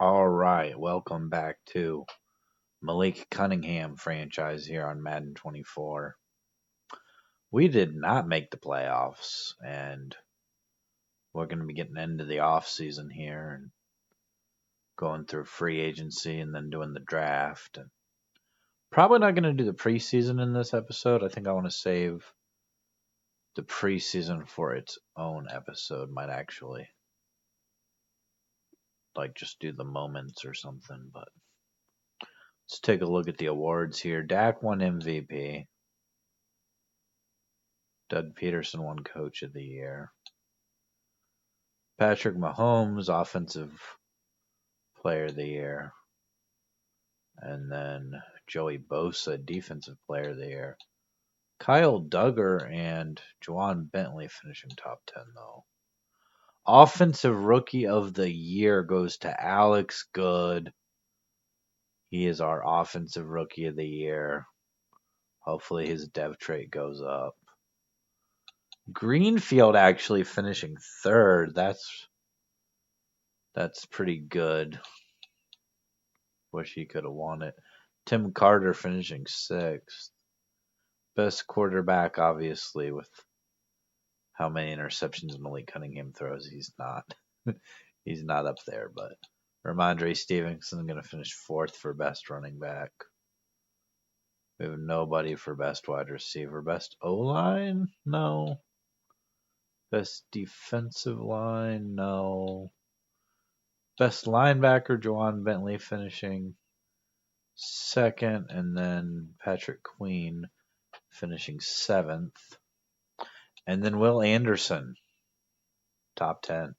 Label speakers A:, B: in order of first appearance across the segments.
A: All right, welcome back to Mailk Cunningham franchise here on Madden 24. We did not make the playoffs, and we're going to be getting into the offseason here and going through free agency and then doing the draft. And probably not going to do the preseason in this episode. I think I want to save the preseason for its own episode. Might actually like just do the moments or something, but let's take a look at the awards here. Dak won MVP. Doug Peterson won Coach of the Year. Patrick Mahomes, Offensive Player of the Year. And then Joey Bosa, Defensive Player of the Year. Kyle Duggar and Juwan Bentley finishing top 10, though. Offensive Rookie of the Year goes to Alex Good. He is our Offensive Rookie of the Year. Hopefully his dev trait goes up. Greenfield actually finishing third. That's pretty good. Wish he could have won it. Tim Carter finishing sixth. Best quarterback, obviously, with how many interceptions Mailk Cunningham throws. He's not. He's not up there, but Ramondre Stevenson going to finish fourth for best running back. We have nobody for best wide receiver. Best O-line? No. Best defensive line? No. Best linebacker, Juwan Bentley finishing second, and then Patrick Queen finishing seventh. And then Will Anderson, top 10.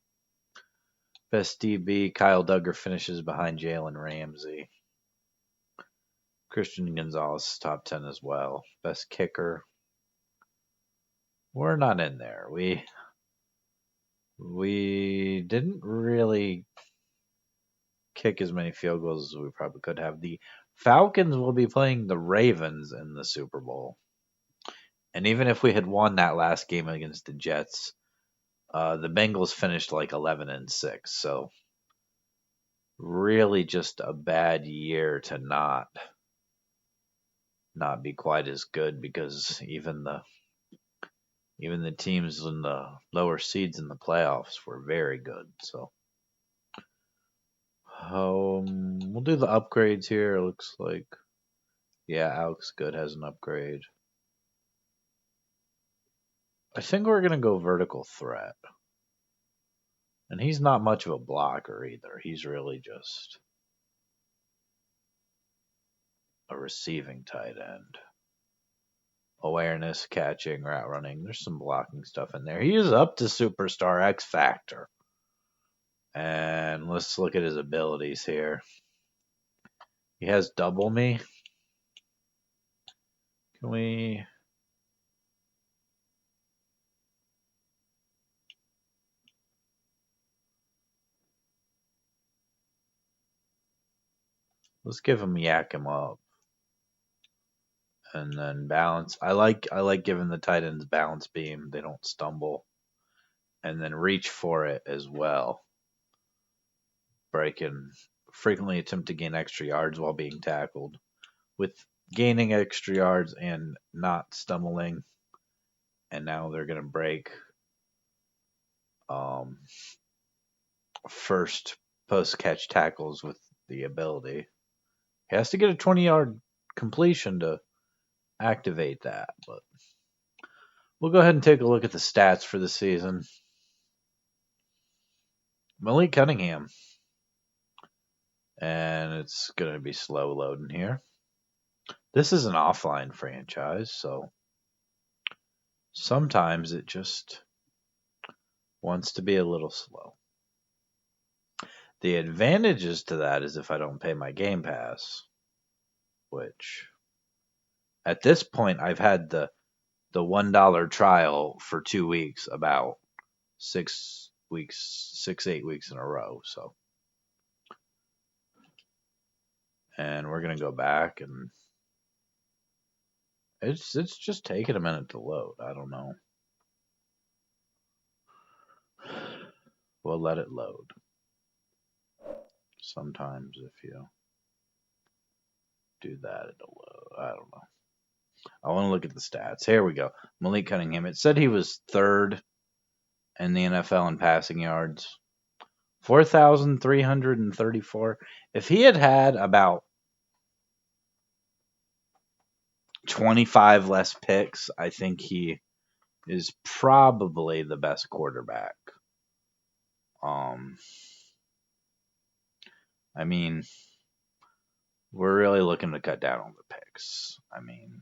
A: Best DB, Kyle Duggar finishes behind Jalen Ramsey. Christian Gonzalez, top 10 as well. Best kicker, we're not in there. We didn't really kick as many field goals as we probably could have. The Falcons will be playing the Ravens in the Super Bowl. And even if we had won that last game against the Jets, the Bengals finished like 11-6. So really just a bad year to not be quite as good, because even the teams in the lower seeds in the playoffs were very good. So we'll do the upgrades here. It looks like, yeah, Alex Good has an upgrade. I think we're going to go vertical threat. And he's not much of a blocker either. He's really just a receiving tight end. Awareness, catching, route running. There's some blocking stuff in there. He is up to Superstar X Factor. And let's look at his abilities here. He has double me. Can we... Let's give him yak him up. And then balance. I like giving the tight ends balance beam. They don't stumble. And then reach for it as well. Breaking. Frequently attempt to gain extra yards while being tackled. With gaining extra yards and not stumbling. And now they're going to break first post-catch tackles with the ability. He has to get a 20-yard completion to activate that, but we'll go ahead and take a look at the stats for the season. Mailk Cunningham. And it's going to be slow loading here. This is an offline franchise, so sometimes it just wants to be a little slow. The advantages to that is if I don't pay my Game Pass, which at this point I've had the $1 trial for 2 weeks, about 8 weeks in a row. So, and we're gonna go back, and it's just taking a minute to load. I don't know. We'll let it load. Sometimes if you do that, I don't know. I want to look at the stats. Here we go. Mailk Cunningham. It said he was third in the NFL in passing yards. 4,334. If he had had about 25 less picks, I think he is probably the best quarterback. I mean, we're really looking to cut down on the picks. I mean,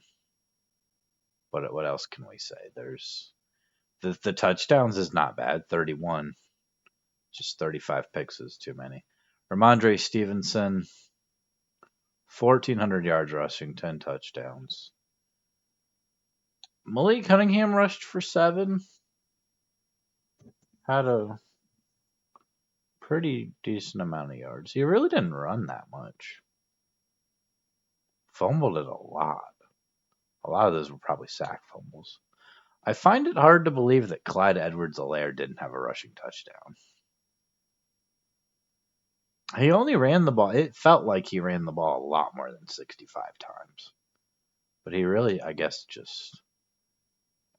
A: what else can we say? There's the touchdowns is not bad, 31. Just 35 picks is too many. Ramondre Stevenson, 1,400 yards rushing, 10 touchdowns. Mailk Cunningham rushed for 7. Had a pretty decent amount of yards. He really didn't run that much. Fumbled it a lot. A lot of those were probably sack fumbles. I find it hard to believe that Clyde Edwards-Helaire didn't have a rushing touchdown. He only ran the ball. It felt like he ran the ball a lot more than 65 times. But he really, I guess, just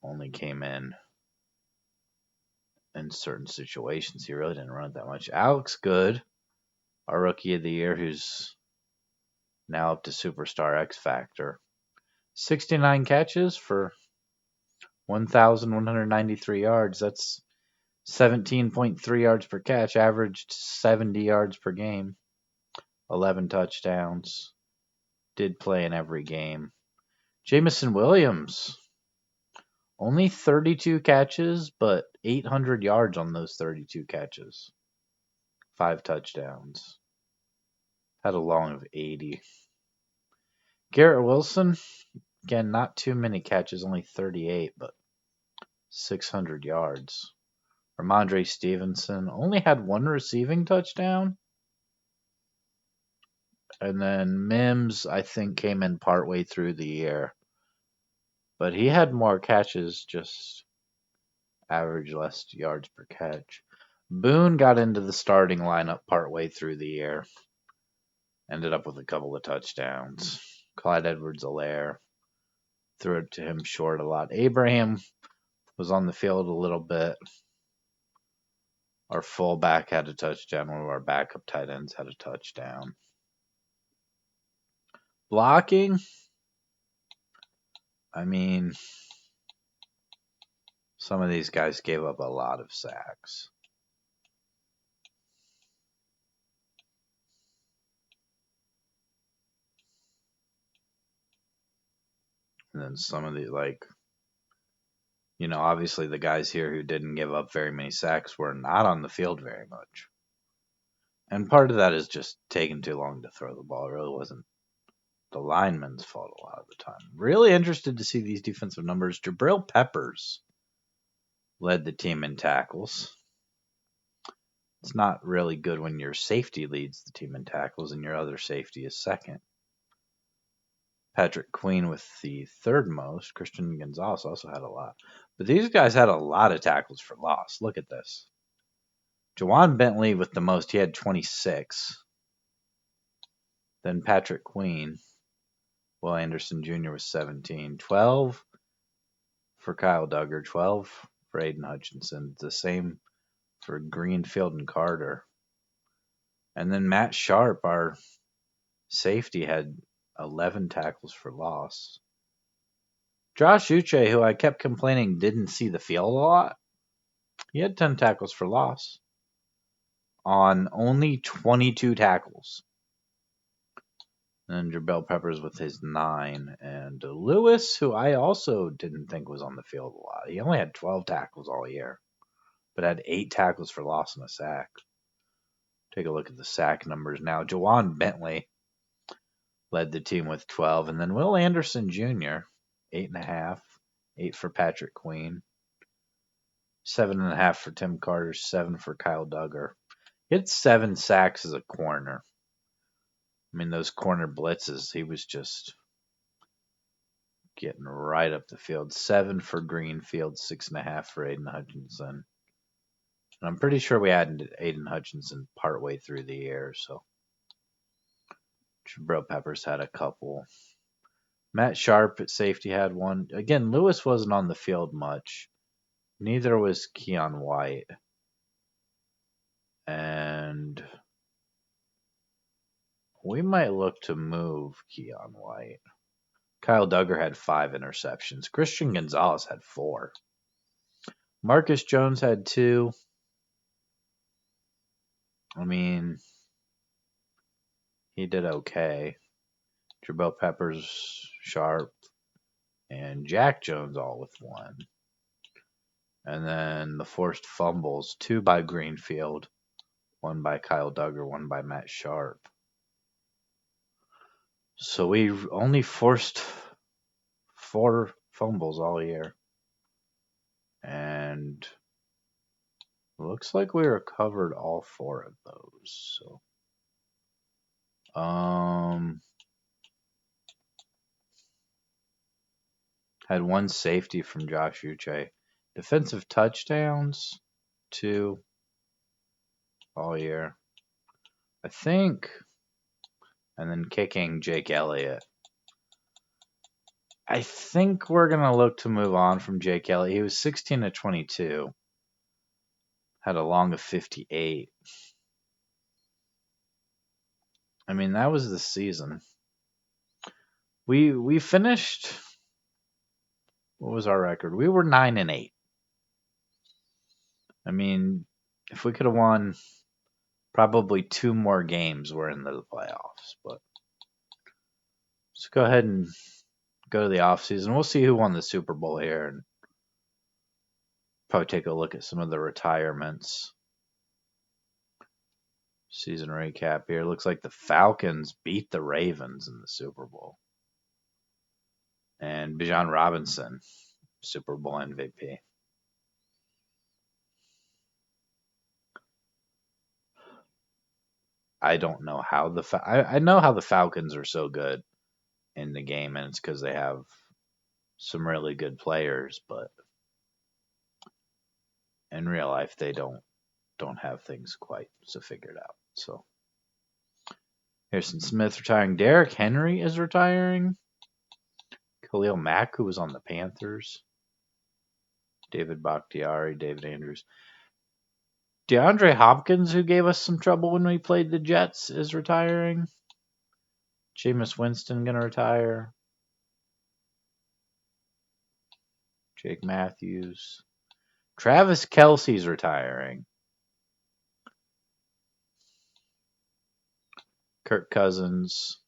A: only came in certain situations. He really didn't run it that much. Alex Good, our rookie of the year, who's now up to Superstar X Factor. 69 catches for 1,193 yards. That's 17.3 yards per catch, averaged 70 yards per game, 11 touchdowns. Did play in every game. Jamison Williams, only 32 catches, but 800 yards on those 32 catches. 5 touchdowns. Had a long of 80. Garrett Wilson, again, not too many catches, only 38, but 600 yards. Ramondre Stevenson only had 1 receiving touchdown. And then Mims, I think, came in partway through the year. But he had more catches, just average less yards per catch. Boone got into the starting lineup partway through the year. Ended up with a couple of touchdowns. Clyde Edwards-Helaire threw it to him short a lot. Abraham was on the field a little bit. Our fullback had a touchdown. One of our backup tight ends had a touchdown. Blocking, I mean, some of these guys gave up a lot of sacks. And then some of the, obviously the guys here who didn't give up very many sacks were not on the field very much. And part of that is just taking too long to throw the ball. It really wasn't the lineman's fault a lot of the time. Really interested to see these defensive numbers. Jabril Peppers led the team in tackles. It's not really good when your safety leads the team in tackles and your other safety is second. Patrick Queen with the third most. Christian Gonzalez also had a lot. But these guys had a lot of tackles for loss. Look at this. Jawan Bentley with the most. He had 26. Then Patrick Queen. Will Anderson Jr. was 17. 12 for Kyle Duggar. 12 for Aiden Hutchinson. The same for Greenfield and Carter. And then Matt Sharp, our safety, had 11 tackles for loss. Josh Uche, who I kept complaining didn't see the field a lot, he had 10 tackles for loss on only 22 tackles. And Jabril Peppers with his 9. And Lewis, who I also didn't think was on the field a lot. He only had 12 tackles all year, but had 8 tackles for loss and a sack. Take a look at the sack numbers now. Jawan Bentley led the team with 12. And then Will Anderson Jr., 8.5. 8 for Patrick Queen. 7.5 for Tim Carter. 7 for Kyle Duggar. He had 7 sacks as a corner. I mean, those corner blitzes, he was just getting right up the field. 7 for Greenfield. 6.5 for Aiden Hutchinson. And I'm pretty sure we added Aiden Hutchinson partway through the year, so Jabril Peppers had a couple. Matt Sharp at safety had one. Again, Lewis wasn't on the field much. Neither was Keon White. And we might look to move Keon White. Kyle Duggar had 5 interceptions. Christian Gonzalez had 4. Marcus Jones had 2. I mean, he did okay. Jabril Peppers, Sharp, and Jack Jones all with 1. And then the forced fumbles, 2 by Greenfield, 1 by Kyle Duggar, 1 by Matt Sharp. So we only forced 4 fumbles all year. And looks like we recovered all 4 of those. So had 1 safety from Josh Uche. Defensive touchdowns, 2 all year, I think. And then kicking, Jake Elliott. I think we're going to look to move on from Jake Elliott. He was 16 to 22. Had a long of 58. I mean, that was the season. We finished. What was our record? We were 9-8. I mean, if we could have won probably 2 more games, we're in the playoffs. But let's go ahead and go to the offseason. We'll see who won the Super Bowl here, and probably take a look at some of the retirements. Season recap here. Looks like the Falcons beat the Ravens in the Super Bowl. And Bijan Robinson, Super Bowl MVP. I don't know how I know how the Falcons are so good in the game, and it's because they have some really good players, but in real life they don't have things quite so figured out. So Harrison Smith retiring. Derrick Henry is retiring. Khalil Mack, who was on the Panthers. David Bakhtiari, David Andrews. DeAndre Hopkins, who gave us some trouble when we played the Jets, is retiring. Jameis Winston going to retire. Jake Matthews. Travis Kelce's retiring. Kirk Cousins,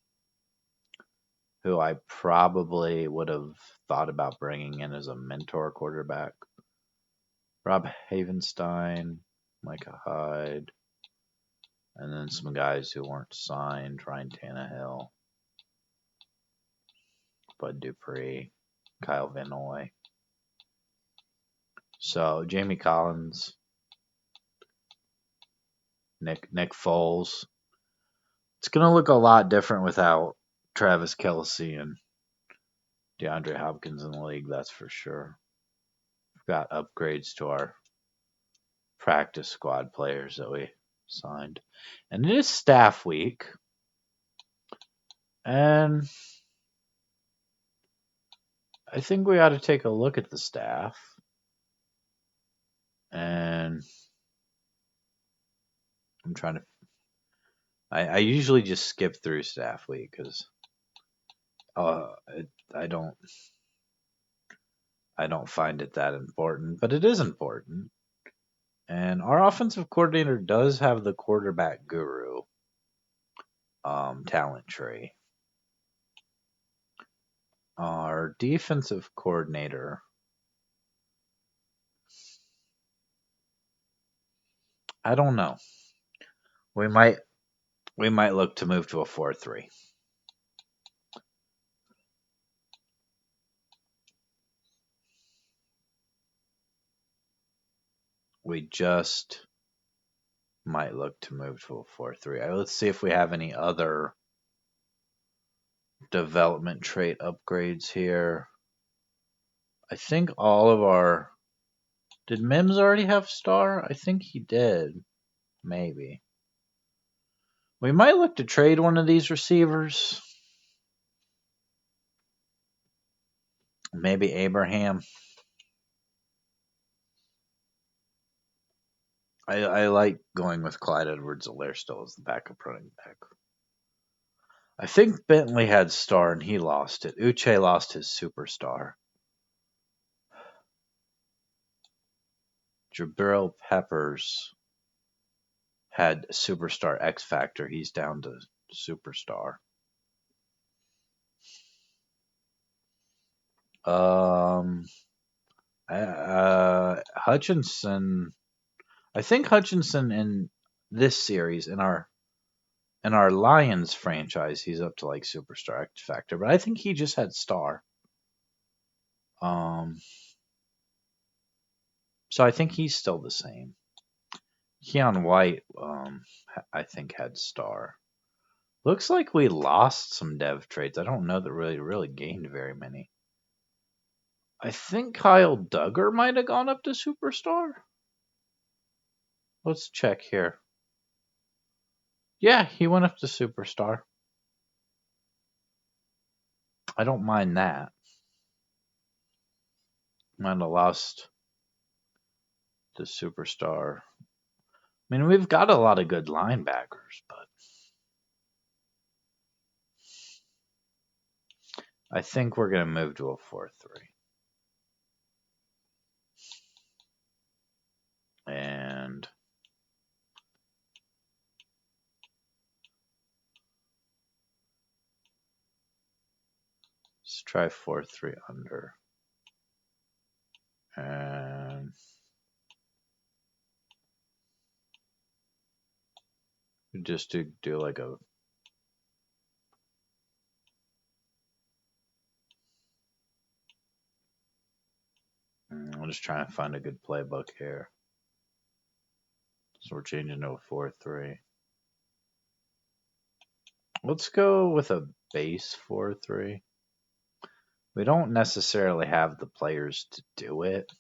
A: who I probably would have thought about bringing in as a mentor quarterback. Rob Havenstein, Micah Hyde, and then some guys who weren't signed. Ryan Tannehill, Bud Dupree, Kyle Van Noy. So Jamie Collins, Nick Foles. It's going to look a lot different without Travis Kelce and DeAndre Hopkins in the league, that's for sure. We've got upgrades to our practice squad players that we signed. And it is staff week. And I think we ought to take a look at the staff. And I'm trying to. I usually just skip through staff week because I don't find it that important, but it is important. And our offensive coordinator does have the quarterback guru talent tree. Our defensive coordinator, I don't know. We might look to move to a 4-3. We just might look to move to a 4-3. Let's see if we have any other development trait upgrades here. I think all of our... Did Mims already have star? I think he did. Maybe. We might look to trade one of these receivers. Maybe Abraham. I like going with Clyde Edwards-Helaire still as the backup running back. I think Bentley had star and he lost it. Uche lost his superstar. Jabril Peppers had superstar X Factor. He's down to superstar. Hutchinson. I think Hutchinson in this series in our Lions franchise, he's up to like superstar X Factor, but I think he just had star. So I think he's still the same. Keon White, I think had star. Looks like we lost some dev trades. I don't know that really gained very many. I think Kyle Duggar might have gone up to superstar. Let's check here. Yeah, he went up to superstar. I don't mind that. Might have lost to superstar. I mean, we've got a lot of good linebackers, but I think we're going to move to a 4-3. And let's try 4-3 under. And just do like a I'm just trying to find a good playbook here. So we're changing to a 4-3. Let's go with a base 4-3. We don't necessarily have the players to do it.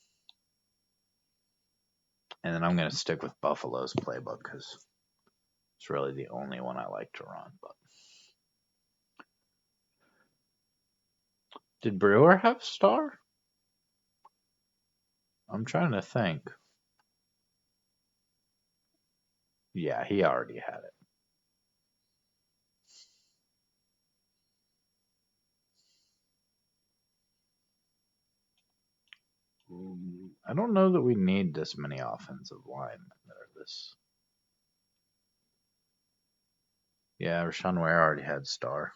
A: And then I'm going to stick with Buffalo's playbook because it's really the only one I like to run. But did Brewer have star? I'm trying to think. Yeah, he already had it. I don't know that we need this many offensive linemen that are this. Yeah, Rashawn Ware already had star.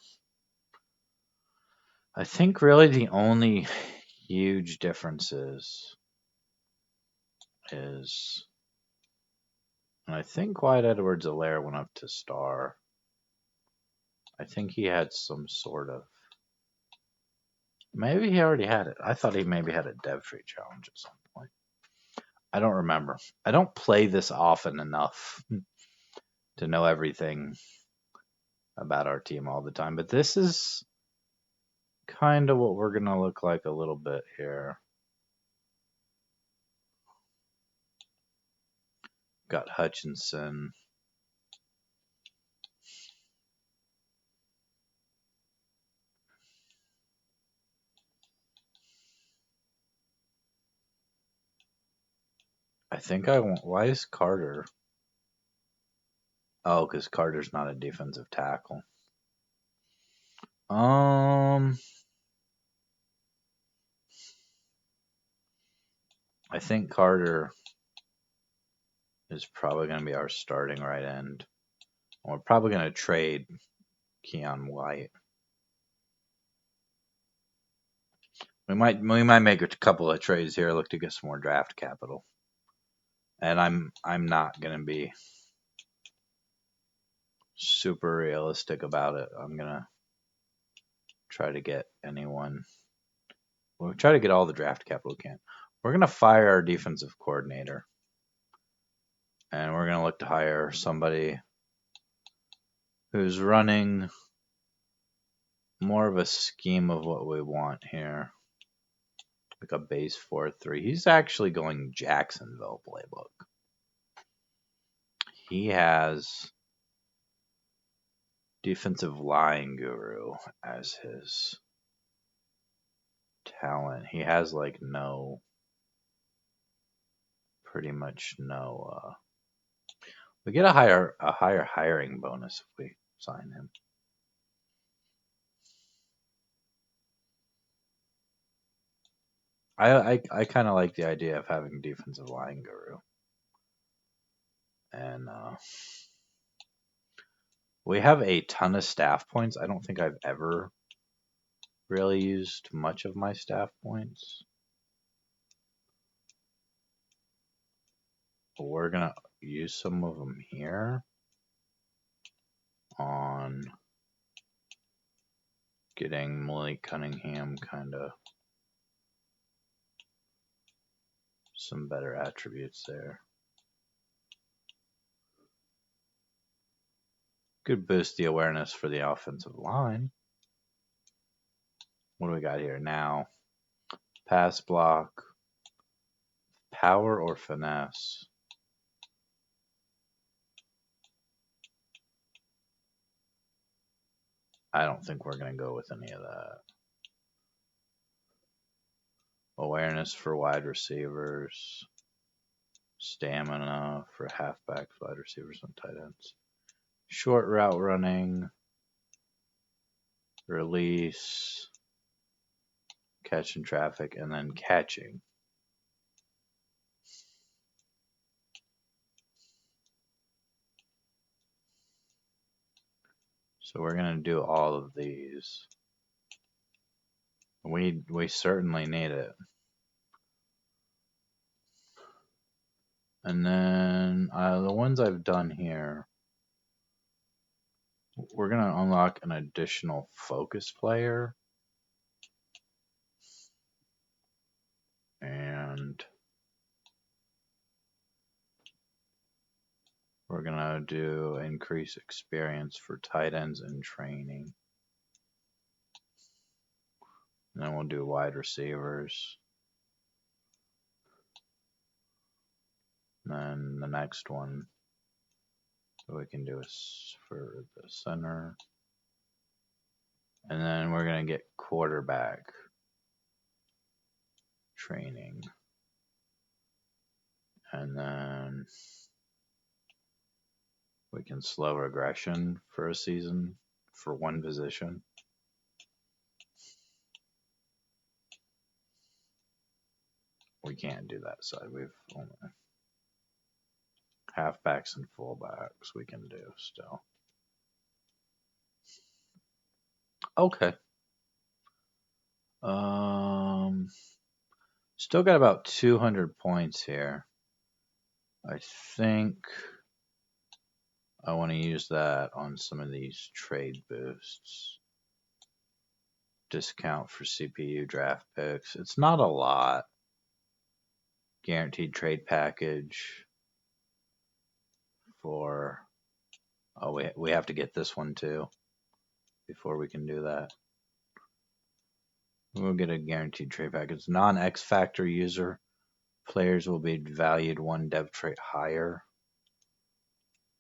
A: I think really the only huge difference is and I think Clyde Edwards-Helaire went up to star. I think he had some sort of. Maybe he already had it. I thought he maybe had a dev tree challenge at some point. I don't remember. I don't play this often enough to know everything about our team all the time, but this is kind of what we're going to look like a little bit here. Got Hutchinson. I think I want. Why is Carter? Oh, because Carter's not a defensive tackle. I think Carter is probably going to be our starting right end. We're probably going to trade Keon White. We might make a couple of trades here, look to get some more draft capital. And I'm not going to be super realistic about it. I'm going to try to get anyone. We'll try to get all the draft capital we can. We're going to fire our defensive coordinator. And we're going to look to hire somebody who's running more of a scheme of what we want here. Like a base 4-3. He's actually going Jacksonville playbook. He has defensive line guru as his talent. He has like pretty much no. We get a higher hiring bonus if we sign him. I kind of like the idea of having defensive line guru, and we have a ton of staff points. I don't think I've ever really used much of my staff points. But we're gonna use some of them here on getting Mailk Cunningham kind of some better attributes there. Could boost the awareness for the offensive line. What do we got here now? Pass block, power or finesse? I don't think we're going to go with any of that. Awareness for wide receivers. Stamina for halfbacks, wide receivers, and tight ends. Short route running. Release. Catching traffic, and then catching. So we're going to do all of these. We certainly need it. And then the ones I've done here, we're going to unlock an additional focus player. And we're going to do increase experience for tight ends in training. And then we'll do wide receivers. And then the next one that we can do is for the center. And then we're going to get quarterback training. And then we can slow regression for a season for one position. We can't do that side. We've only halfbacks and fullbacks we can do still. Okay. Still got about 200 points here. I think I want to use that on some of these trade boosts. Discount for CPU draft picks. It's not a lot. Guaranteed trade package for... Oh, we have to get this one too before we can do that. We'll get a guaranteed trade package. Non-X Factor user players will be valued one dev trait higher.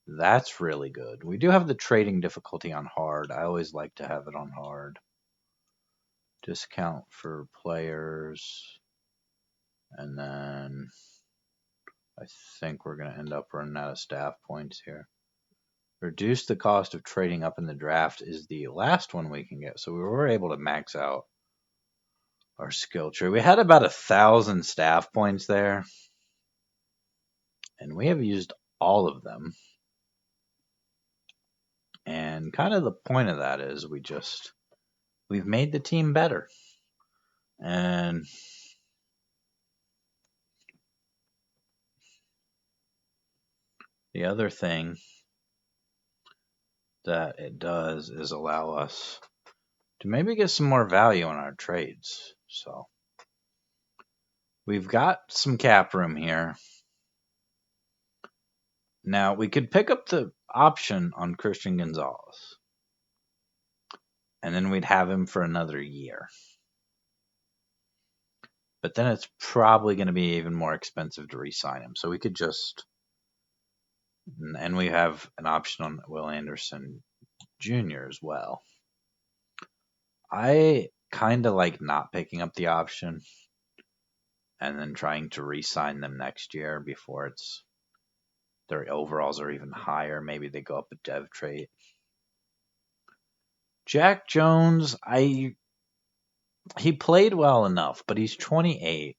A: That's really good. We do have the trading difficulty on hard. I always like to have it on hard. Discount for players. And then I think we're going to end up running out of staff points here. Reduce the cost of trading up in the draft is the last one we can get. So we were able to max out our skill tree. We had about 1,000 staff points there. And we have used all of them. And kind of the point of that is we've made the team better. And the other thing that it does is allow us to maybe get some more value in our trades. So we've got some cap room here. Now we could pick up the option on Christian Gonzalez. And then we'd have him for another year. But then it's probably going to be even more expensive to re-sign him. So we could just... And we have an option on Will Anderson Jr. as well. I kind of like not picking up the option and then trying to re-sign them next year before their overalls are even higher. Maybe they go up a dev trait. Jack Jones, he played well enough, but he's 28.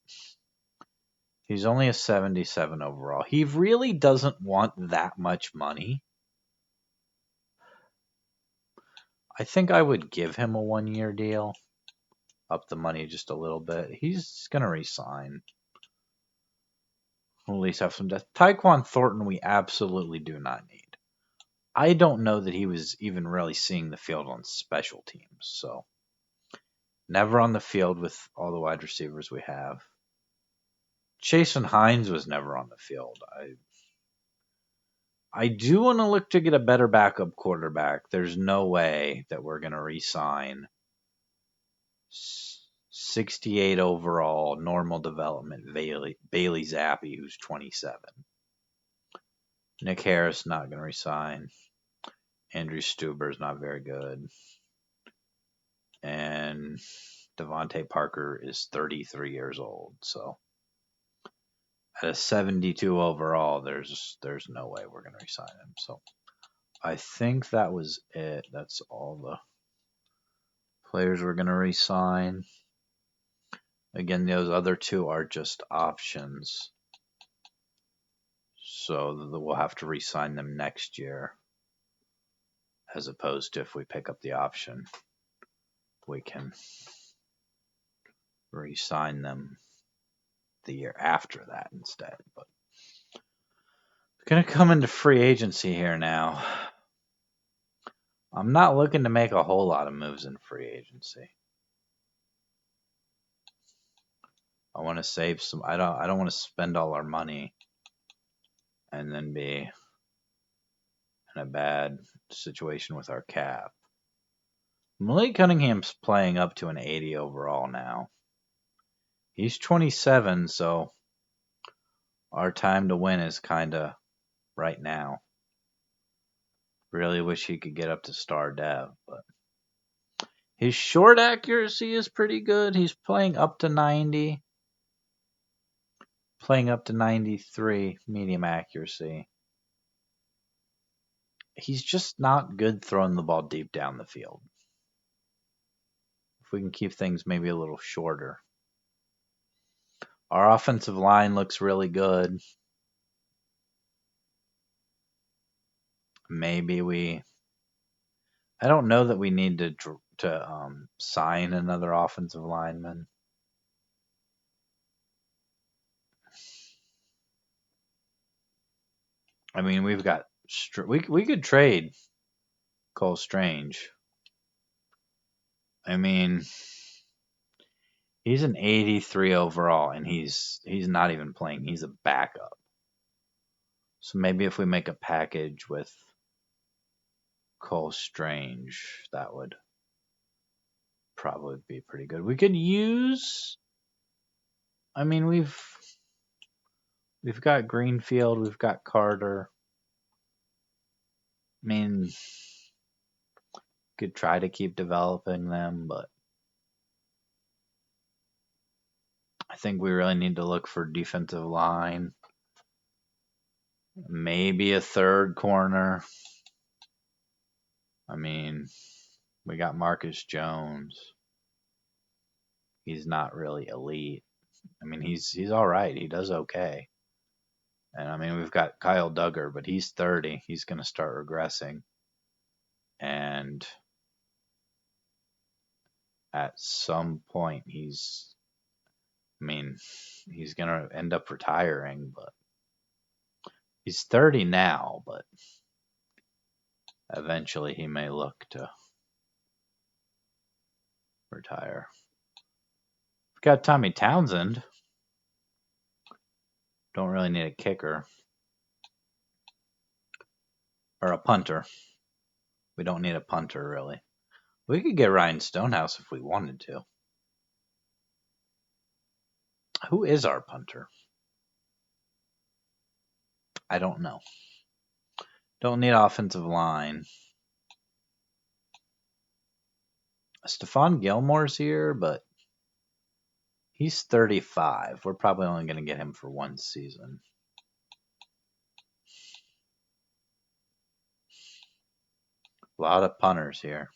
A: He's only a 77 overall. He really doesn't want that much money. I think I would give him a 1-year deal. Up the money just a little bit. He's going to resign. We'll at least have some depth. Tyquan Thornton, we absolutely do not need. I don't know that he was even really seeing the field on special teams. So, never on the field with all the wide receivers we have. Jason Hines was never on the field. I do want to look to get a better backup quarterback. There's no way that we're going to re-sign 68 overall, normal development, Bailey Zappi, who's 27. Nick Harris not going to resign. Andrew Stuber's not very good. And Devontae Parker is 33 years old. So at a 72 overall, there's no way we're going to resign him. So I think that was it. That's all the players we're going to resign. Again, those other two are just options. So we'll have to re-sign them next year. As opposed to if we pick up the option, we can re-sign them the year after that instead. But going to come into free agency here now. I'm not looking to make a whole lot of moves in free agency. I want to save some. I don't want to spend all our money and then be in a bad situation with our cap. Malik Cunningham's playing up to an 80 overall now. He's 27, so our time to win is kind of right now. Really wish he could get up to star dev, but his short accuracy is pretty good. He's playing up to 90. Playing up to 93 medium accuracy. He's just not good throwing the ball deep down the field. If we can keep things maybe a little shorter. Our offensive line looks really good. Maybe I don't know that we need to sign another offensive lineman. I mean, we've got we could trade Cole Strange. I mean, he's an 83 overall, and he's not even playing. He's a backup. So maybe if we make a package with Cole Strange, that would probably be pretty good. We could use. I mean, we've got Greenfield, we've got Carter. I mean, could try to keep developing them, but I think we really need to look for defensive line. Maybe a third corner. I mean, we got Marcus Jones. He's not really elite. I mean, he's all right. He does okay. And I mean, we've got Kyle Duggar, but he's 30. He's going to start regressing. And at some point, he's going to end up retiring, but he's 30 now, but eventually he may look to retire. We've got Tommy Townsend. Don't really need a kicker. Or a punter. We don't need a punter, really. We could get Ryan Stonehouse if we wanted to. Who is our punter? I don't know. Don't need offensive line. Stephon Gilmore's here, but he's 35. We're probably only going to get him for one season. A lot of punters here.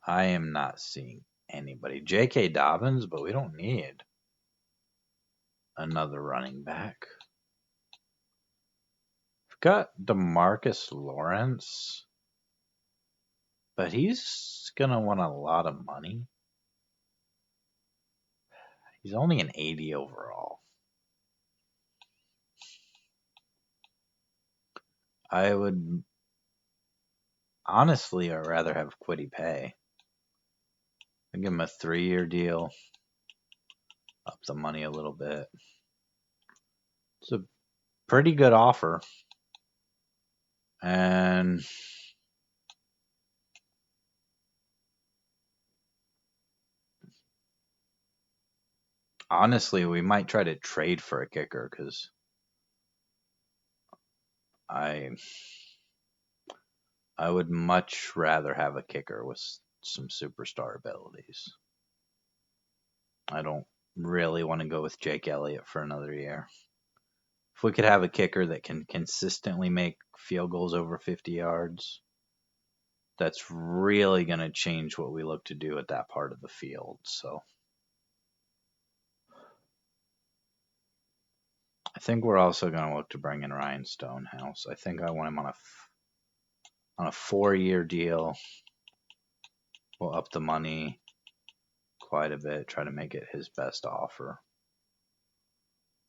A: I am not seeing anybody. J.K. Dobbins, but we don't need another running back. We've got DeMarcus Lawrence, but he's going to want a lot of money. He's only an 80 overall. I would honestly rather have Quiddy Pay. I'd give him a 3-year deal. Up the money a little bit. It's a pretty good offer. And honestly, we might try to trade for a kicker because I would much rather have a kicker with some superstar abilities. I don't really want to go with Jake Elliott for another year. If we could have a kicker that can consistently make field goals over 50 yards, that's really going to change what we look to do at that part of the field. So I think we're also going to look to bring in Ryan Stonehouse. I think I want him on a 4-year deal. We'll up the money quite a bit, try to make it his best offer.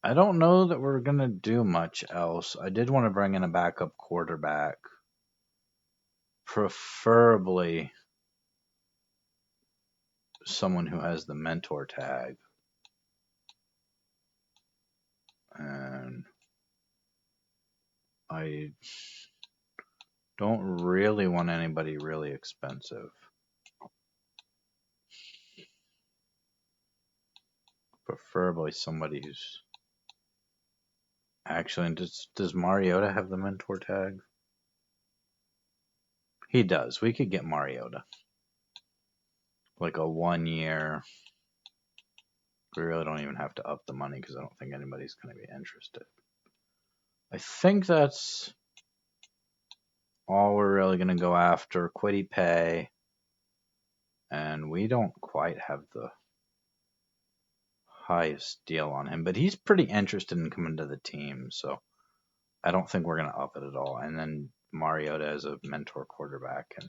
A: I don't know that we're going to do much else. I did want to bring in a backup quarterback, preferably someone who has the mentor tag. And I don't really want anybody really expensive. Preferably somebody who's actually, does Mariota have the mentor tag? He does. We could get Mariota. Like a 1-year. We really don't even have to up the money because I don't think anybody's going to be interested. I think that's all we're really going to go after. Quiddy Pay. And we don't quite have the highest deal on him, but he's pretty interested in coming to the team, so I don't think we're going to up it at all. And then Mariota as a mentor quarterback and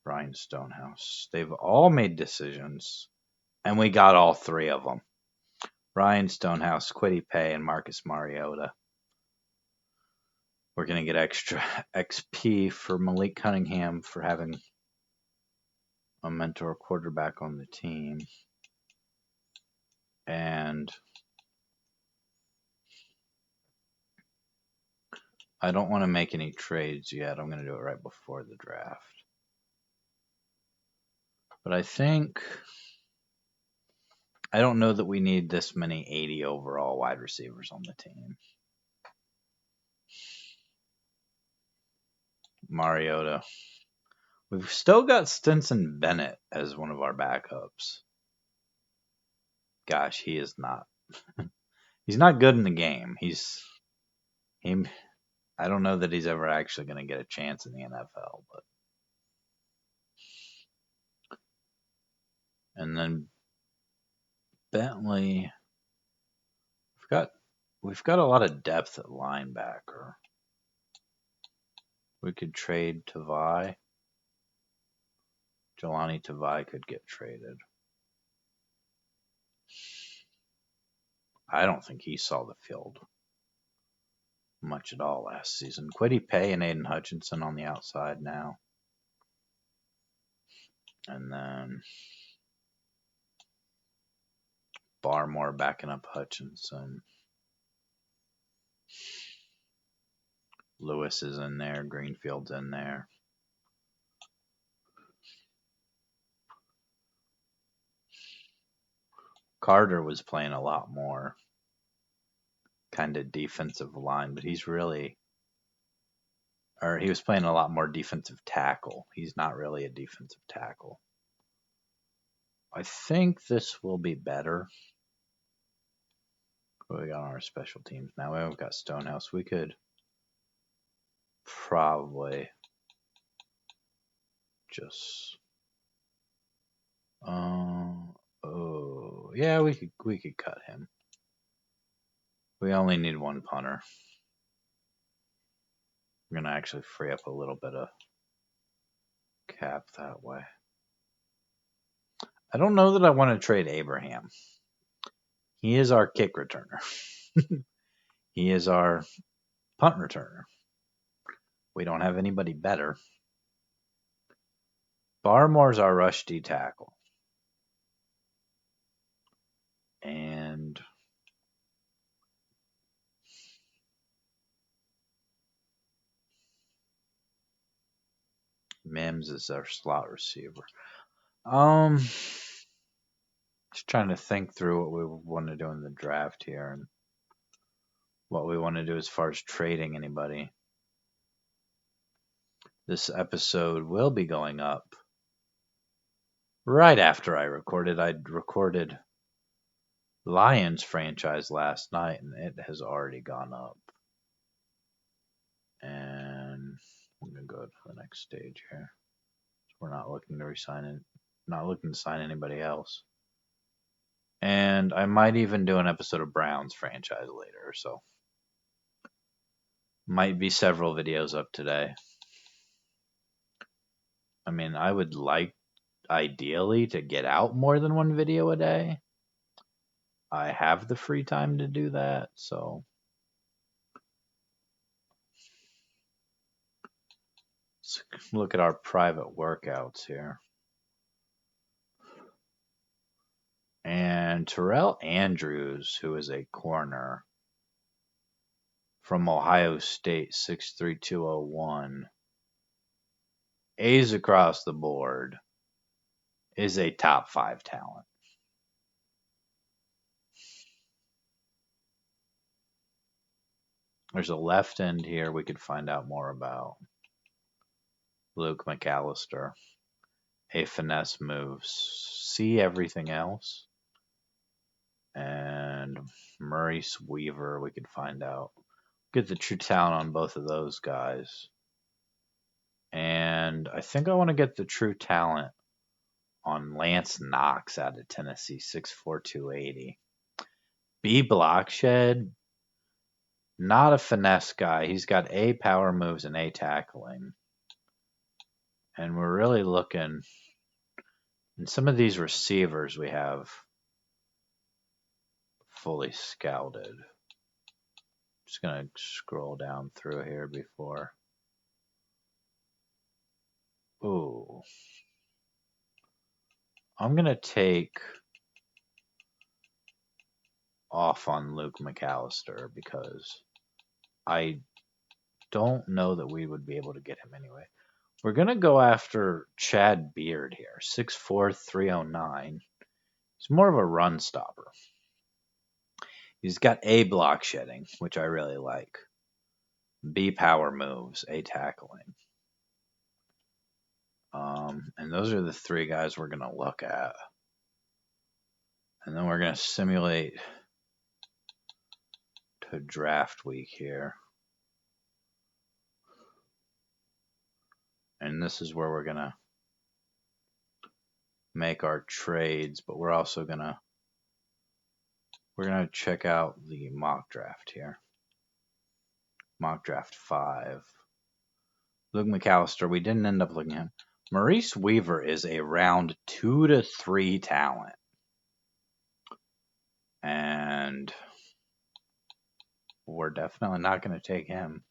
A: Ryan Stonehouse. They've all made decisions, and we got all 3 of them. Ryan Stonehouse, Quiddy Pay, and Marcus Mariota. We're going to get extra XP for Mailk Cunningham for having a mentor quarterback on the team. And I don't want to make any trades yet. I'm going to do it right before the draft. But I don't know that we need this many 80 overall wide receivers on the team. Mariota. We've still got Stinson Bennett as one of our backups. Gosh, he is not. He's not good in the game. I don't know that he's ever actually going to get a chance in the NFL. But and then Bentley. We've got a lot of depth at linebacker. We could trade Tavai. Jelani Tavai could get traded. I don't think he saw the field much at all last season. Quiddy Pay and Aiden Hutchinson on the outside now. And then Barmore backing up Hutchinson. Lewis is in there. Greenfield's in there. Carter was playing a lot more kind of defensive line, but he's really, or he was playing a lot more defensive tackle. He's not really a defensive tackle. I think this will be better. What we got on our special teams now? We've got Stonehouse. We could probably just oh yeah, we could cut him. We only need one punter. We're gonna actually free up a little bit of cap that way. I don't know that I want to trade Abraham. He is our kick returner. He is our punt returner. We don't have anybody better. Barmore's our rush D tackle. And Mims is our slot receiver. Just trying to think through what we want to do in the draft here and what we want to do as far as trading anybody. This episode will be going up right after I recorded. I recorded Lions franchise last night, and it has already gone up. And I'm gonna go to the next stage here. We're not looking to resign it, not looking to sign anybody else. And I might even do an episode of Browns franchise later, so might be several videos up today. I mean, I would like ideally to get out more than one video a day. I have the free time to do that, so let's look at our private workouts here. And Terrell Andrews, who is a corner from Ohio State, 6'3", 201, A's across the board, is a top 5 talent. There's a left end here we could find out more about. Luke McAllister, a finesse moves. See everything else. And Maurice Weaver, we could find out. Get the true talent on both of those guys. And I think I want to get the true talent on Lance Knox out of Tennessee, 6'4", 280. B block shed, not a finesse guy. He's got A power moves and A tackling. And we're really looking, in some of these receivers we have fully scouted. Just going to scroll down through here before. Ooh. I'm going to take off on Luke McAllister because I don't know that we would be able to get him anyway. We're going to go after Chad Beard here, 6'4", 309. He's more of a run stopper. He's got A block shedding, which I really like. B power moves, A tackling. And those are the 3 guys we're going to look at. And then we're going to simulate to draft week here. And this is where we're going to make our trades, but we're also going to check out the mock draft here. Mock draft 5. Luke McAllister, we didn't end up looking at him. Maurice Weaver is a round 2 to 3 talent. And we're definitely not going to take him.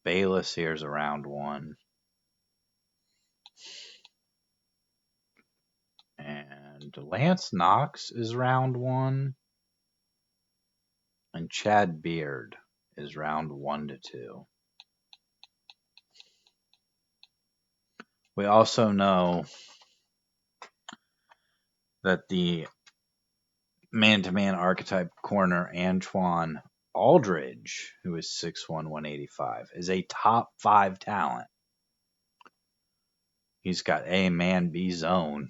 A: Bayless here is a round 1. And Lance Knox is round 1. And Chad Beard is round 1 to 2. We also know that the man-to-man archetype corner Antoine Aldridge, who is 6'1", 185, is a top 5 talent. He's got A man, B zone.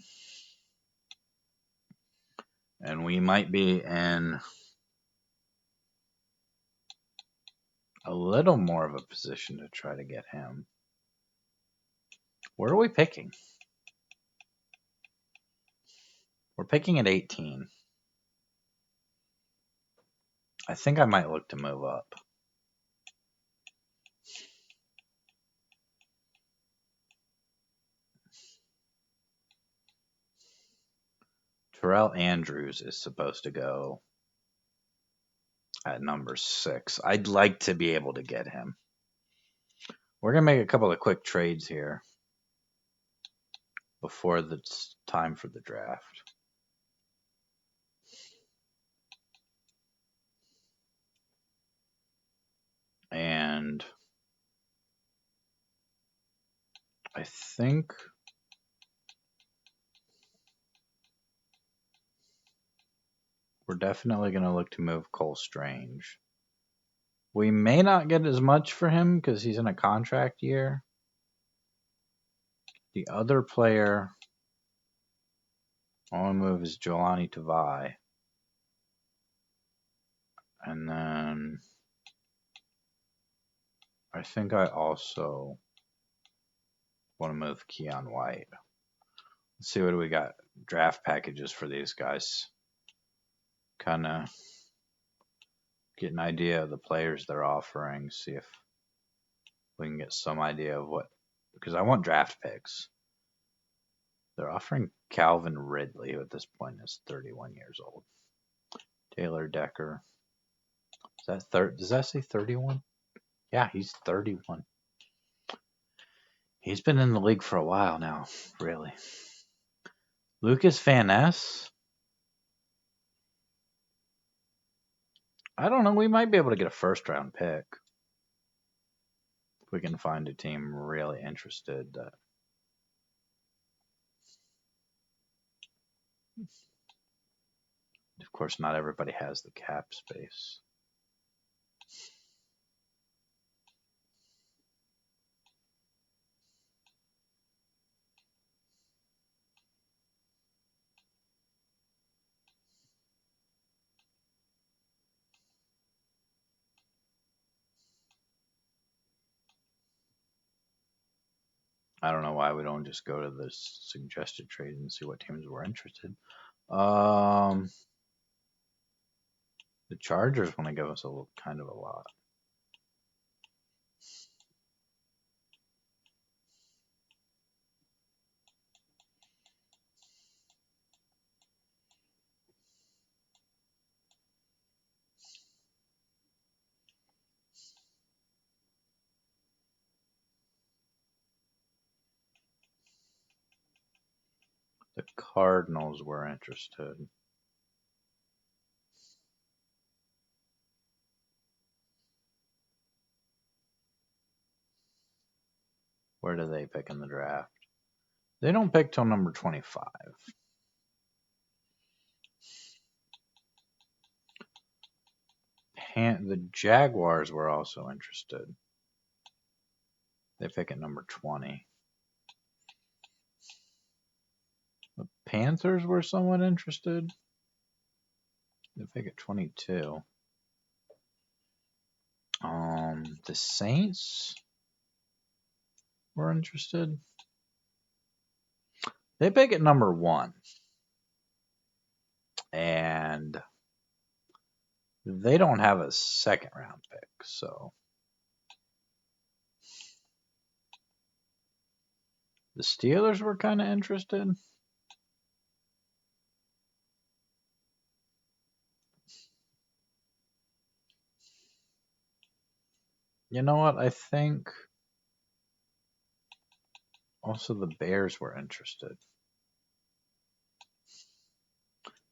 A: And we might be in a little more of a position to try to get him. Where are we picking? We're picking at 18. I think I might look to move up. Terrell Andrews is supposed to go at number 6. I'd like to be able to get him. We're going to make a couple of quick trades here before it's time for the draft. And I think we're definitely going to look to move Cole Strange. We may not get as much for him because he's in a contract year. The other player I want to move is Jelani Tavai. And then I think I also want to move Keon White. Let's see what we got. Draft packages for these guys. Kind of get an idea of the players they're offering. See if we can get some idea of what. Because I want draft picks. They're offering Calvin Ridley, who at this point is 31 years old. Taylor Decker. Does that say 31? Yeah, he's 31. He's been in the league for a while now, really. Lucas Van Ness. I don't know. We might be able to get a first-round pick if we can find a team really interested. Of course, not everybody has the cap space. I don't know why we don't just go to the suggested trade and see what teams were interested. The Chargers want to give us kind of a lot. The Cardinals were interested. Where do they pick in the draft? They don't pick till number 25. The Jaguars were also interested. They pick at number 20. The Panthers were somewhat interested. They pick at 22. The Saints were interested. They pick at number 1. And they don't have a second round pick, so the Steelers were kind of interested. You know what? I think also the Bears were interested.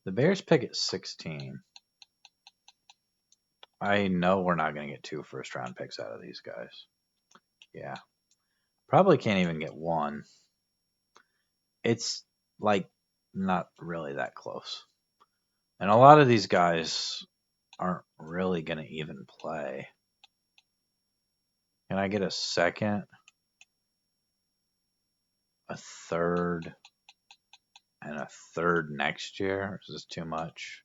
A: The Bears pick at 16. I know we're not going to get 2 first-round picks out of these guys. Yeah. Probably can't even get 1. It's like not really that close. And a lot of these guys aren't really going to even play. Can I get a second, a third, and a third next year? Is this too much?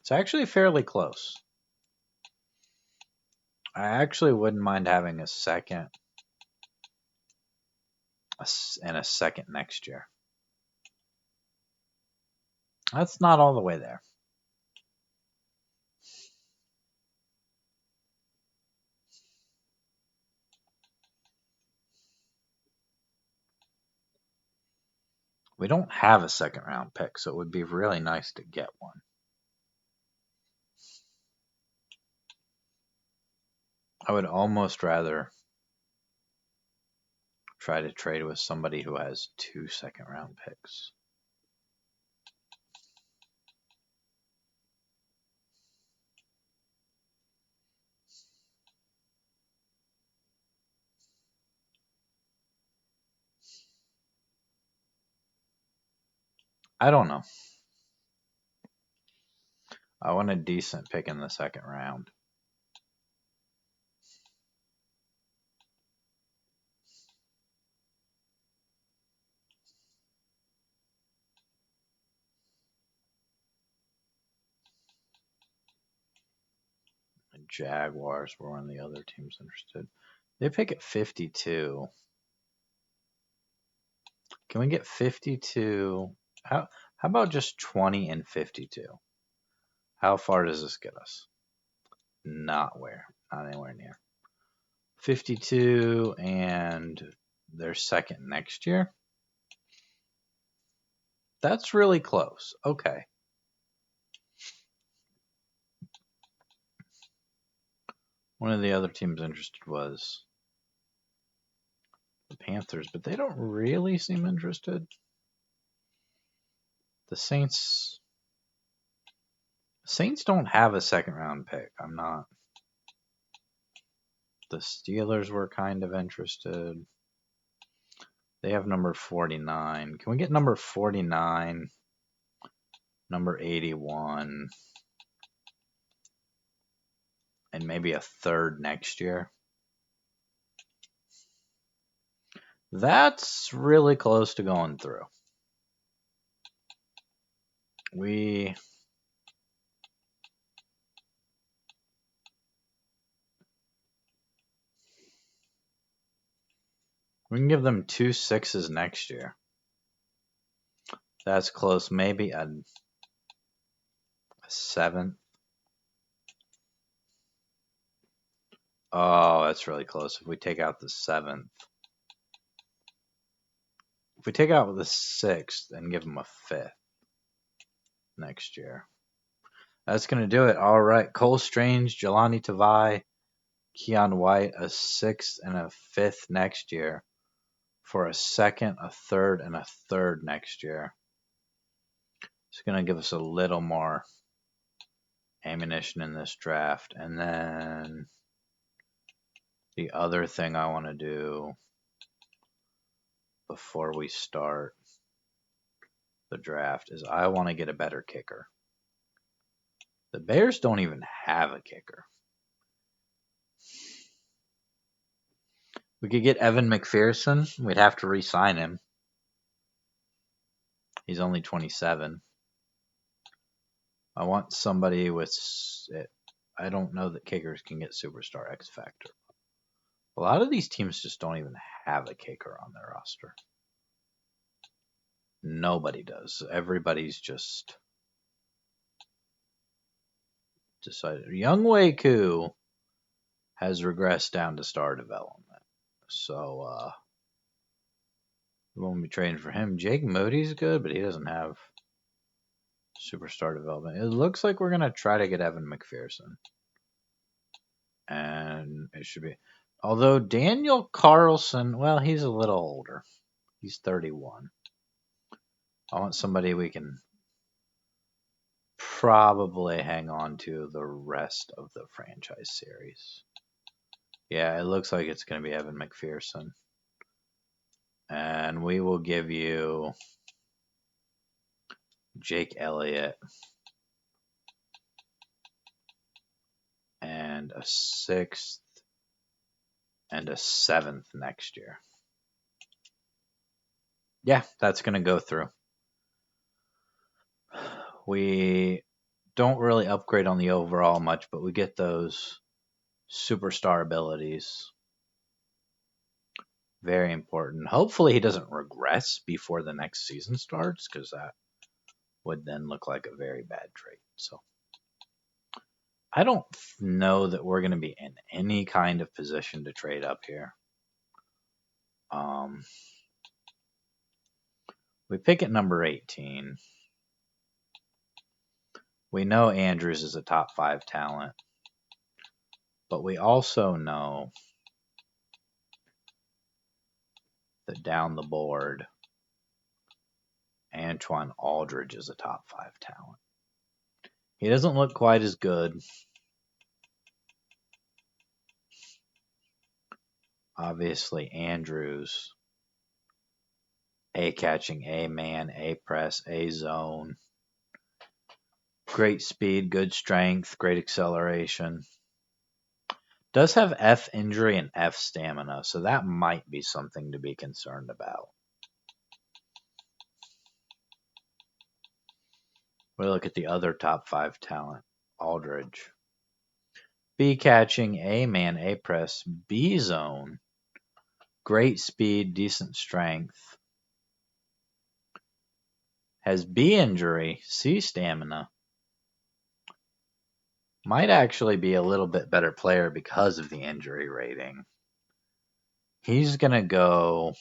A: It's actually fairly close. I actually wouldn't mind having a second and a second next year. That's not all the way there. We don't have a second round pick, so it would be really nice to get one. I would almost rather try to trade with somebody who has 2 second round picks. I don't know. I want a decent pick in the second round. The Jaguars were one of the other teams interested. They pick at 52. Can we get 52? How about just 20 and 52? How far does this get us? Not anywhere near. 52 and their second next year? That's really close. Okay. One of the other teams interested was the Panthers, but they don't really seem interested. The Saints don't have a second round pick. I'm not. The Steelers were kind of interested. They have number 49. Can we get number 49? Number 81? And maybe a third next year? That's really close to going through. We can give them 2 6s next year. That's close. Maybe a 7th. Oh, that's really close. If we take out the 7th. If we take out the 6th and give them a 5th next year. That's going to do it. All right. Cole Strange, Jelani Tavai, Keon White, a 6th and a 5th next year for a 2nd, a 3rd, and a 3rd next year. It's going to give us a little more ammunition in this draft. And then the other thing I want to do before we start the draft is I want to get a better kicker. The Bears don't even have a kicker. We could get Evan McPherson. We'd have to re-sign him. He's only 27. I want somebody with. I don't know that kickers can get superstar X factor. A lot of these teams just don't even have a kicker on their roster. Nobody does. Everybody's just decided. Young Waku has regressed down to star development. So we won't be trading for him. Jake Moody's good, but he doesn't have superstar development. It looks like we're going to try to get Evan McPherson. And it should be. Although Daniel Carlson, well, he's a little older. He's 31. I want somebody we can probably hang on to the rest of the franchise series. Yeah, it looks like it's going to be Evan McPherson. And we will give you Jake Elliott and a 6th and a 7th next year. Yeah, that's going to go through. We don't really upgrade on the overall much, but we get those superstar abilities. Very important. Hopefully he doesn't regress before the next season starts, because that would then look like a very bad trade. So I don't know that we're going to be in any kind of position to trade up here. We pick at number 18. We know Andrews is a top 5 talent, but we also know that down the board, Antoine Aldridge is a top 5 talent. He doesn't look quite as good. Obviously, Andrews, A catching, A man, A press, A zone. Great speed, good strength, great acceleration. Does have F injury and F stamina, so that might be something to be concerned about. We look at the other top 5 talent, Aldridge. B catching, A man, A press, B zone. Great speed, decent strength. Has B injury, C stamina. Might actually be a little bit better player because of the injury rating. He's going to go...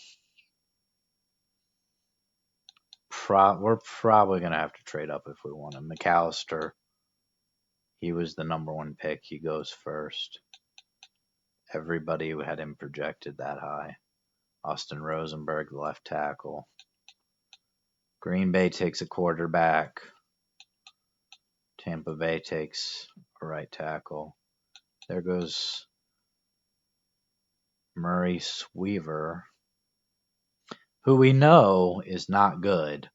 A: we're probably going to have to trade up if we want him. McAllister, he was the number 1 pick. He goes first. Everybody had him projected that high. Austin Rosenberg, the left tackle. Green Bay takes a quarterback. Tampa Bay takes a right tackle. There goes Murray Sweaver, who we know is not good.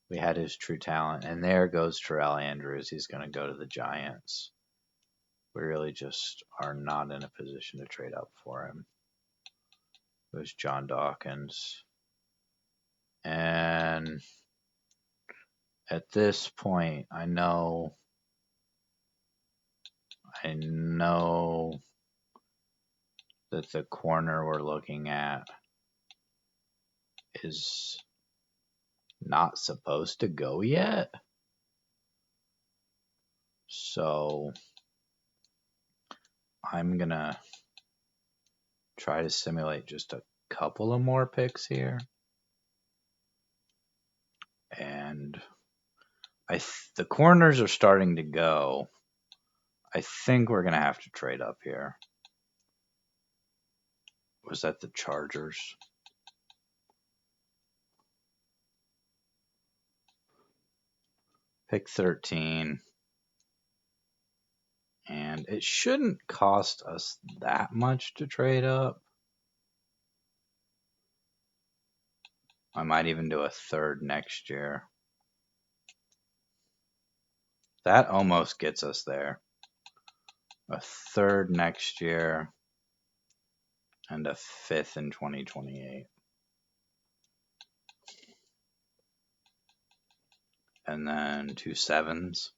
A: We had his true talent. And there goes Terrell Andrews. He's going to go to the Giants. We really just are not in a position to trade up for him. It was John Dawkins. And at this point, I know that the corner we're looking at is not supposed to go yet. So I'm going to try to simulate just a couple of more picks here. And the corners are starting to go. I think we're going to have to trade up here. Was that the Chargers? Pick 13. And it shouldn't cost us that much to trade up. I might even do a 3rd next year. That almost gets us there. A 3rd next year. And a 5th in 2028. And then 2 7s.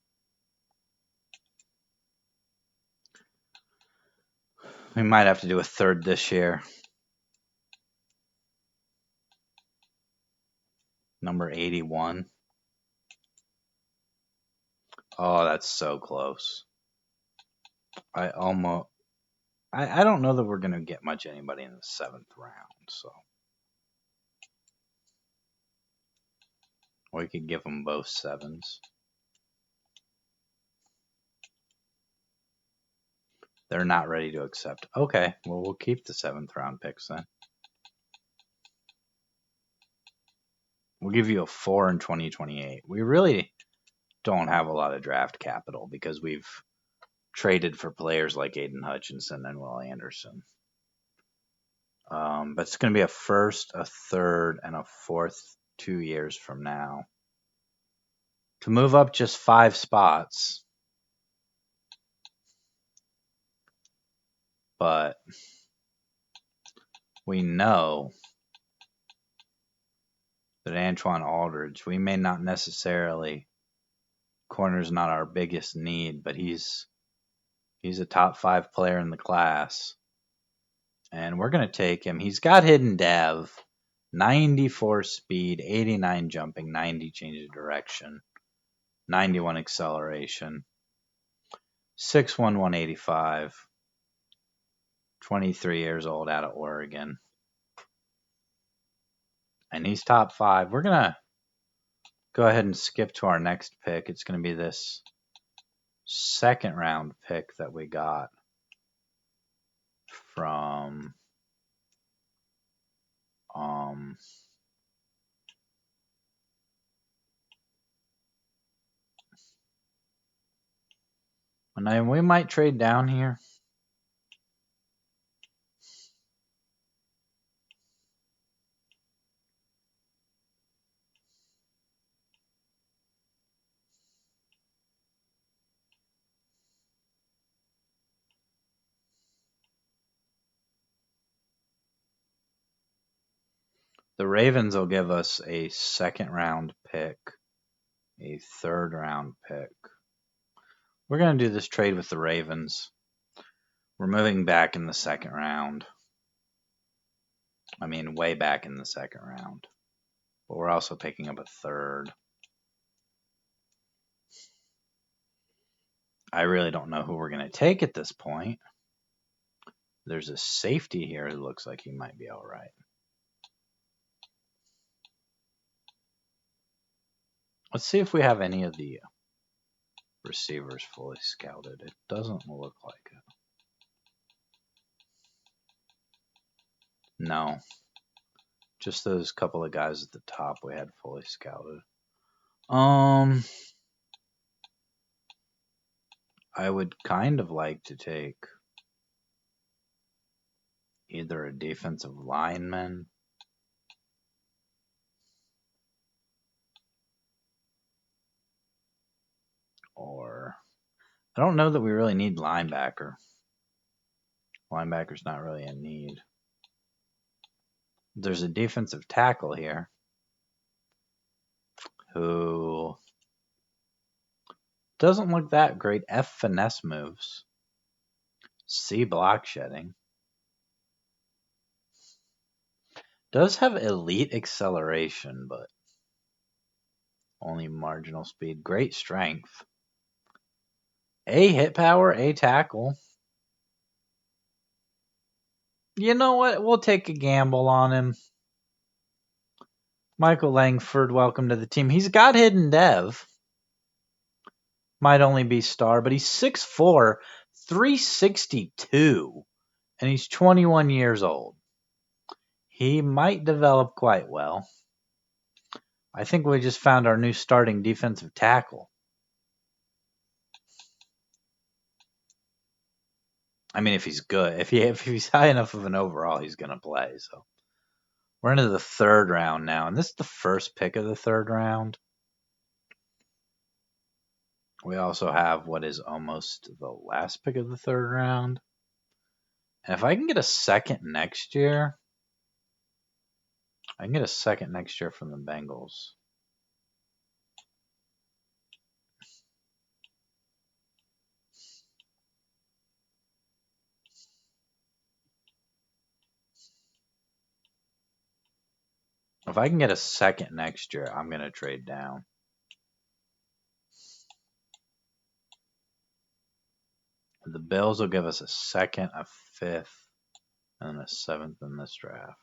A: We might have to do a 3rd this year. Number 81. Oh, that's so close. I don't know that we're going to get much anybody in the 7th round, so we could give them both 7s. They're not ready to accept. Okay, well, we'll keep the 7th round picks then. We'll give you a 4 in 2028. We really don't have a lot of draft capital because we've traded for players like Aiden Hutchinson and Will Anderson. But it's going to be a 1st, a 3rd, and a 4th 2 years from now. To move up just 5 spots, But we know that Antoine Aldridge, we may not necessarily, corner's not our biggest need, but he's a top 5 player in the class. And we're going to take him. He's got hidden dev, 94 speed, 89 jumping, 90 change of direction, 91 acceleration, 6'1", 185, 23 years old out of Oregon. And he's top 5. We're going to go ahead and skip to our next pick. It's going to be this second round pick that we got from and we might trade down here. The Ravens will give us a second round pick, a third round pick. We're going to do this trade with the Ravens. We're moving back in the second round. I mean, way back in the second round. But we're also picking up a third. I really don't know who we're going to take at this point. There's a safety here who looks like he might be all right. Let's see if we have any of the receivers fully scouted. It doesn't look like it. No. Just those couple of guys at the top we had fully scouted. I would kind of like to take either a defensive lineman or I don't know that we really need linebacker. Linebacker's not really a need. There's a defensive tackle here who doesn't look that great. F finesse moves. C block shedding. Does have elite acceleration, but only marginal speed. Great strength. A hit power, A tackle. You know what? We'll take a gamble on him. Michael Langford, welcome to the team. He's got hidden dev. Might only be star, but he's 6'4", 362, and he's 21 years old. He might develop quite well. I think we just found our new starting defensive tackle. I mean, if he's good, if he's high enough of an overall, he's going to play. So we're into the third round now, and this is the first pick of the third round. We also have what is almost the last pick of the third round. And if I can get a second next year, I can get a second next year from the Bengals. If I can get a second next year, I'm going to trade down. The Bills will give us a second, a fifth, and a seventh in this draft.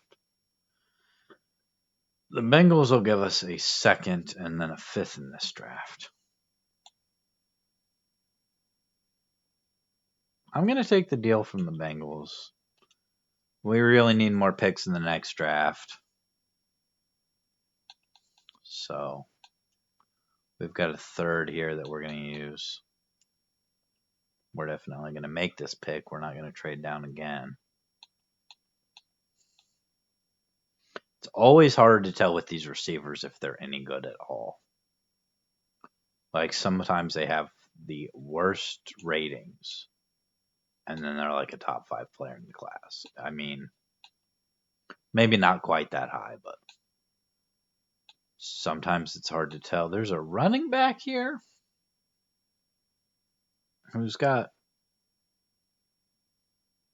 A: The Bengals will give us a second and then a fifth in this draft. I'm going to take the deal from the Bengals. We really need more picks in the next draft. So we've got a third here that we're going to use. We're definitely going to make this pick. We're not going to trade down again. It's always hard to tell with these receivers if they're any good at all. Like sometimes they have the worst ratings and then they're like a top 5 player in the class. I mean, maybe not quite that high, but sometimes it's hard to tell. There's a running back here who's got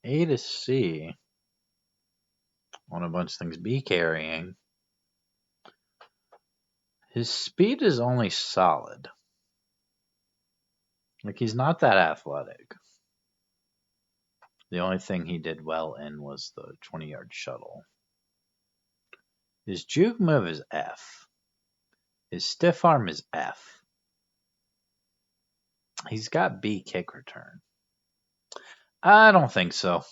A: A to C on a bunch of things. B carrying. His speed is only solid. Like, he's not that athletic. The only thing he did well in was the 20-yard shuttle. His juke move is F. His stiff arm is F. He's got B kick return. I don't think so.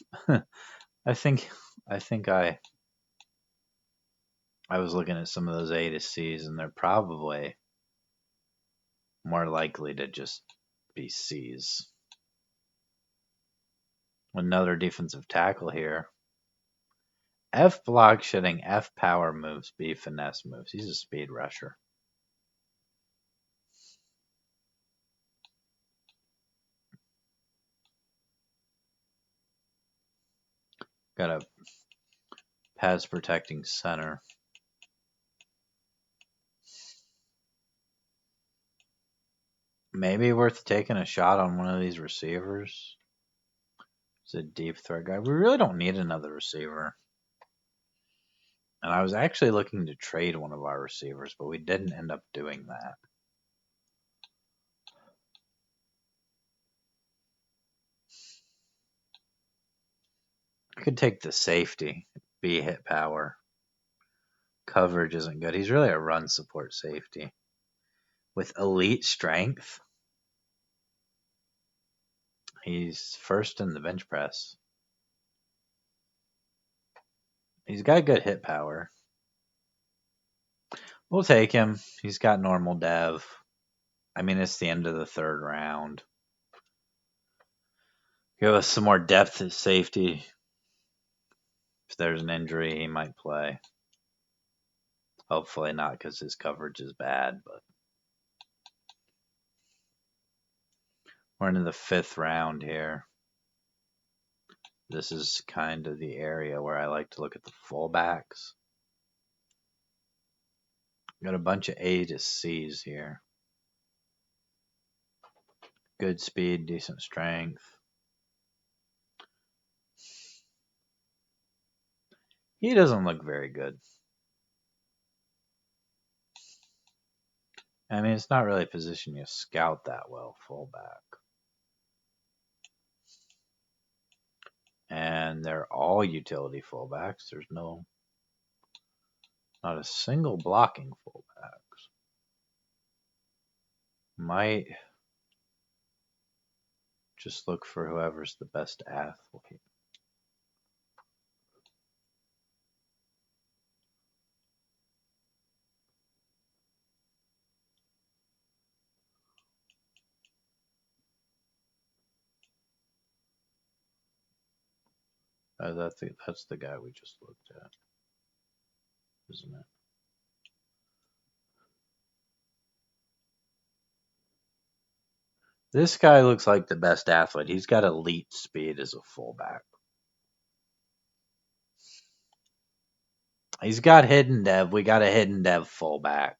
A: I think I was looking at some of those A to C's, and they're probably more likely to just be C's. Another defensive tackle here. F block shedding, F power moves, B finesse moves. He's a speed rusher. Got a pass protecting center. Maybe worth taking a shot on one of these receivers. It's a deep threat guy. We really don't need another receiver. And I was actually looking to trade one of our receivers, but we didn't end up doing that. I could take the safety. B hit power. Coverage isn't good. He's really a run support safety. With elite strength, he's first in the bench press. He's got good hit power. We'll take him. He's got normal dev. I mean, it's the end of the 3rd round. Give us some more depth at safety. If there's an injury, he might play. Hopefully not, because his coverage is bad. But we're into the 5th round here. This is kind of the area where I like to look at the fullbacks. Got a bunch of A to C's here. Good speed, decent strength. He doesn't look very good. I mean, it's not really a position you scout that well, fullback. And they're all utility fullbacks. There's not a single blocking fullbacks. Might just look for whoever's the best athlete. That's the guy we just looked at, isn't it? This guy looks like the best athlete. He's got elite speed as a fullback. He's got hidden dev. We got a hidden dev fullback.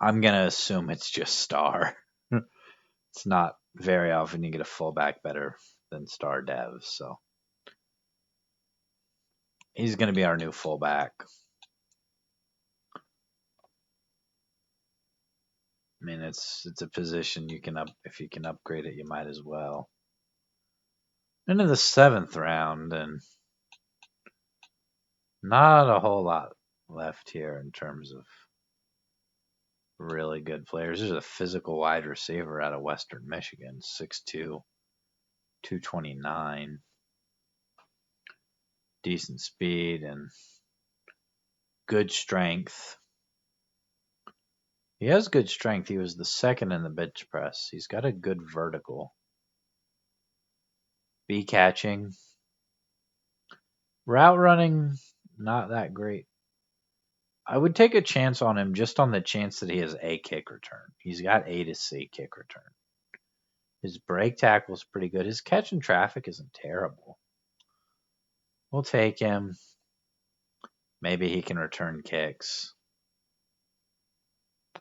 A: I'm going to assume it's just star. It's not very often you get a fullback better than star dev, so he's going to be our new fullback. I mean, it's a position you can if you can upgrade it, you might as well. Into the 7th round, and not a whole lot left here in terms of really good players. There's a physical wide receiver out of Western Michigan, 6'2", 229. Decent speed and good strength. He has good strength. He was the 2nd in the bench press. He's got a good vertical. B catching. Route running, not that great. I would take a chance on him just on the chance that he has A kick return. He's got A to C kick return. His break tackle's pretty good. His catch in traffic isn't terrible. We'll take him. Maybe he can return kicks.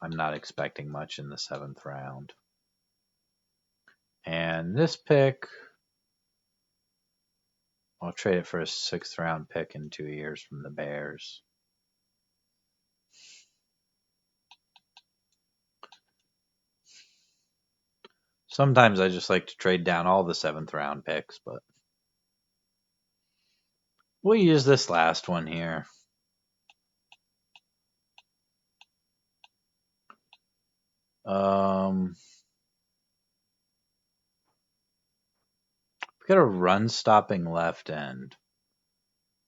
A: I'm not expecting much in the 7th round. And this pick, I'll trade it for a 6th round pick in 2 years from the Bears. Sometimes I just like to trade down all the 7th round picks, but we'll use this last one here. We've got a run-stopping left end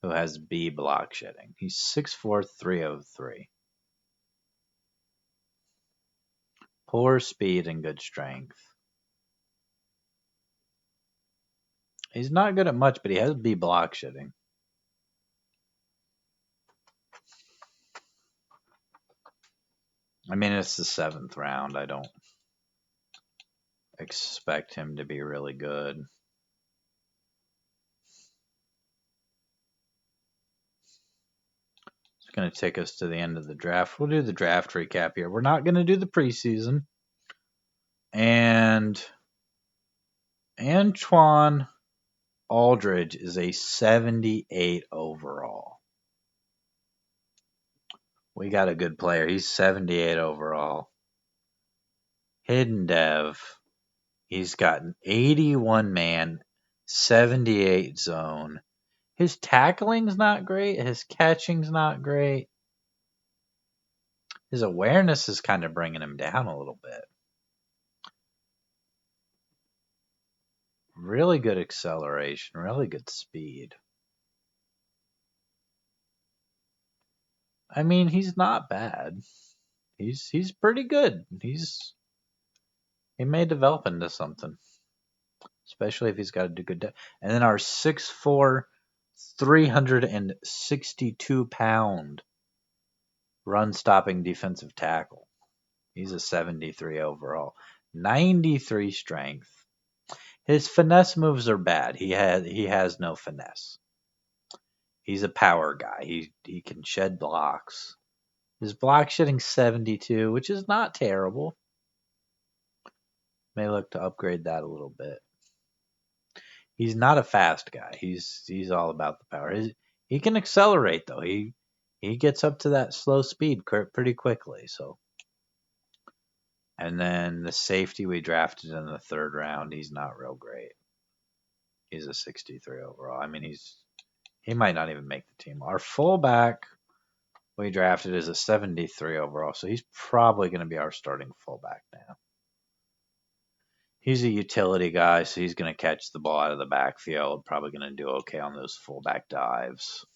A: who has B block shedding. He's 6'4", 303. Poor speed and good strength. He's not good at much, but he has B block shedding. I mean, it's the 7th round. I don't expect him to be really good. It's going to take us to the end of the draft. We'll do the draft recap here. We're not going to do the preseason. And Antoine Aldridge is a 78 overall. We got a good player. He's 78 overall. Hidden Dev, he's got an 81 man, 78 zone. His tackling's not great. His catching's not great. His awareness is kind of bringing him down a little bit. Really good acceleration, really good speed. I mean, he's not bad. He's pretty good. He may develop into something, especially if he's got a good. And then our 6'4", 362 pound run stopping defensive tackle. He's a 73 overall, 93 strength. His finesse moves are bad. He has no finesse. He's a power guy. He can shed blocks. His block shedding 72, which is not terrible. May look to upgrade that a little bit. He's not a fast guy. He's all about the power. He can accelerate though. He gets up to that slow speed pretty quickly. So, and then the safety we drafted in the 3rd round, he's not real great. He's a 63 overall. I mean, he might not even make the team. Our fullback we drafted is a 73 overall, so he's probably going to be our starting fullback now. He's a utility guy, so he's going to catch the ball out of the backfield. Probably going to do okay on those fullback dives.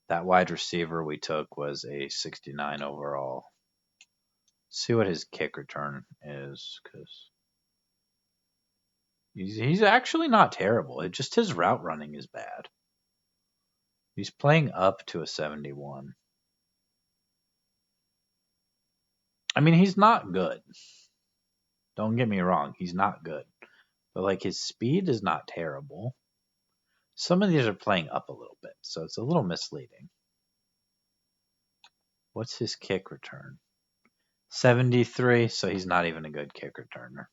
A: That wide receiver we took was a 69 overall. See what his kick return is, because he's actually not terrible. Just his route running is bad. He's playing up to a 71. I mean, he's not good. Don't get me wrong, he's not good. But like his speed is not terrible. Some of these are playing up a little bit, so it's a little misleading. What's his kick return? 73, so he's not even a good kick returner.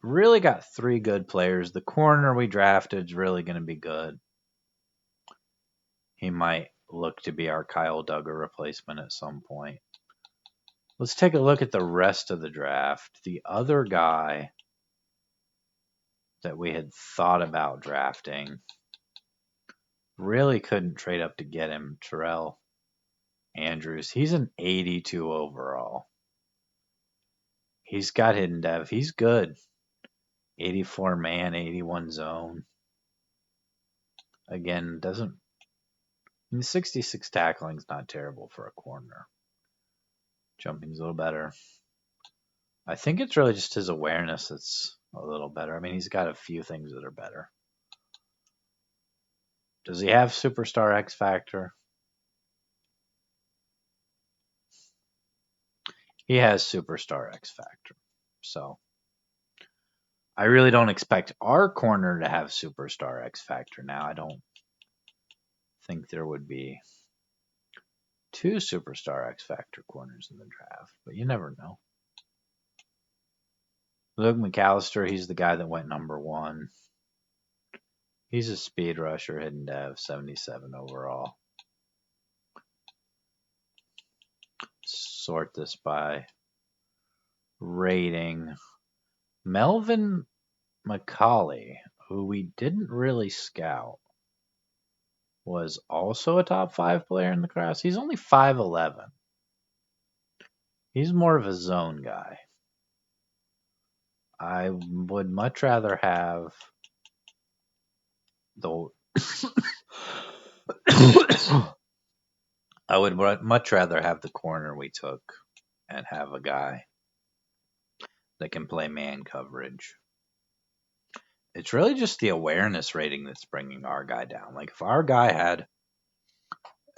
A: Really got 3 good players. The corner we drafted is really going to be good. He might look to be our Kyle Duggar replacement at some point. Let's take a look at the rest of the draft. The other guy that we had thought about drafting, really couldn't trade up to get him, Terrell Andrews. He's an 82 overall. He's got hidden dev. He's good. 84 man, 81 zone. Again, doesn't. I mean, 66 tackling's not terrible for a corner. Jumping's a little better. I think it's really just his awareness that's a little better. I mean, he's got a few things that are better. Does he have superstar X factor? He has superstar X factor. So I really don't expect our corner to have superstar X factor now. I don't think there would be two superstar X factor corners in the draft, but you never know. Luke McAllister, he's the guy that went number one. He's a speed rusher, hidden dev, 77 overall. Sort this by rating. Melvin McCauley, who we didn't really scout, was also a top 5 player in the class. He's only 5'11". He's more of a zone guy. I would much rather have the I would much rather have the corner we took and have a guy that can play man coverage. It's really just the awareness rating that's bringing our guy down. Like, if our guy had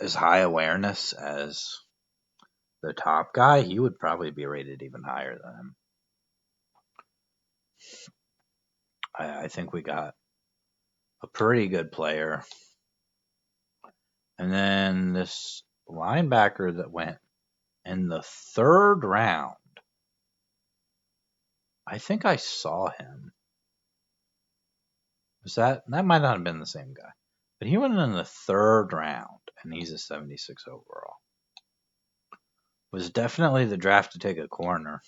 A: as high awareness as the top guy, he would probably be rated even higher than him. I think we got a pretty good player. And then this linebacker that went in the 3rd round, I think I saw him. That might not have been the same guy. But he went in the 3rd round, and he's a 76 overall. Was definitely the draft to take a corner.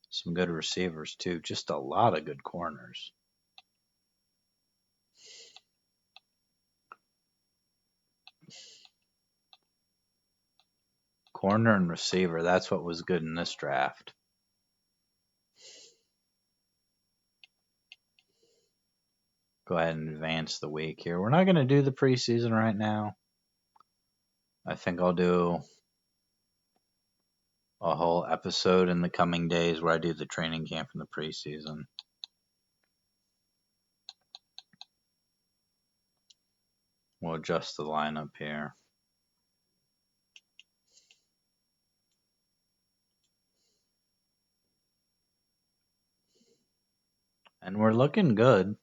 A: Some good receivers, too. Just a lot of good corners. Corner and receiver, that's what was good in this draft. Go ahead and advance the week here. We're not going to do the preseason right now. I think I'll do a whole episode in the coming days where I do the training camp and the preseason. We'll adjust the lineup here. And we're looking good.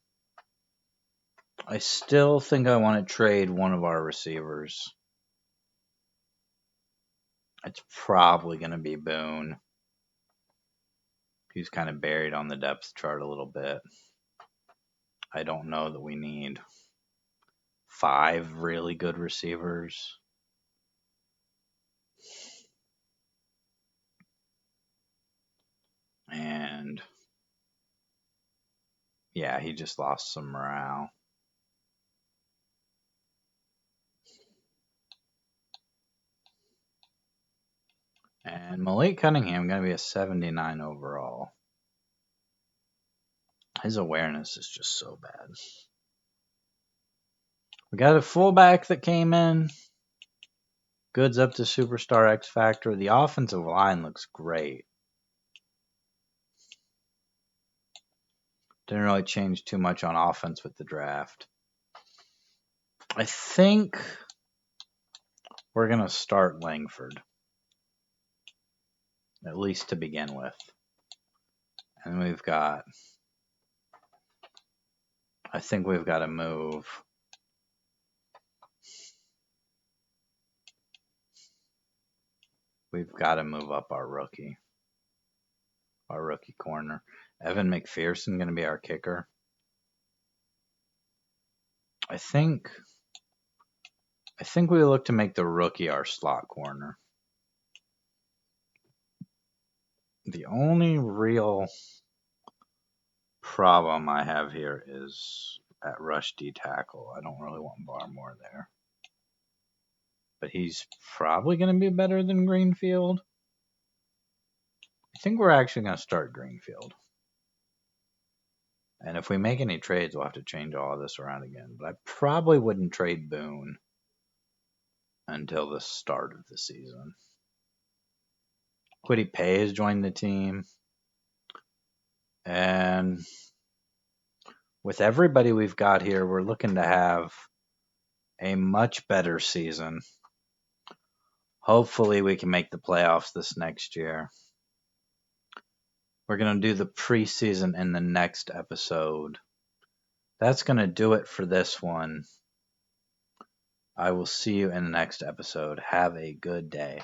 A: I still think I want to trade one of our receivers. It's probably going to be Boone. He's kind of buried on the depth chart a little bit. I don't know that we need 5 really good receivers. And yeah, he just lost some morale. And Mailk Cunningham going to be a 79 overall. His awareness is just so bad. We got a fullback that came in. Goods up to superstar X factor. The offensive line looks great. Didn't really change too much on offense with the draft. I think we're going to start Langford, at least to begin with. And I think we've got to move. We've got to move up our rookie corner. Evan McPherson going to be our kicker. I think we look to make the rookie our slot corner. The only real problem I have here is at rush D tackle. I don't really want Barmore there. But he's probably going to be better than Greenfield. I think we're actually going to start Greenfield. And if we make any trades, we'll have to change all of this around again. But I probably wouldn't trade Boone until the start of the season. Quiddy Pay has joined the team. And with everybody we've got here, we're looking to have a much better season. Hopefully we can make the playoffs this next year. We're going to do the preseason in the next episode. That's going to do it for this one. I will see you in the next episode. Have a good day.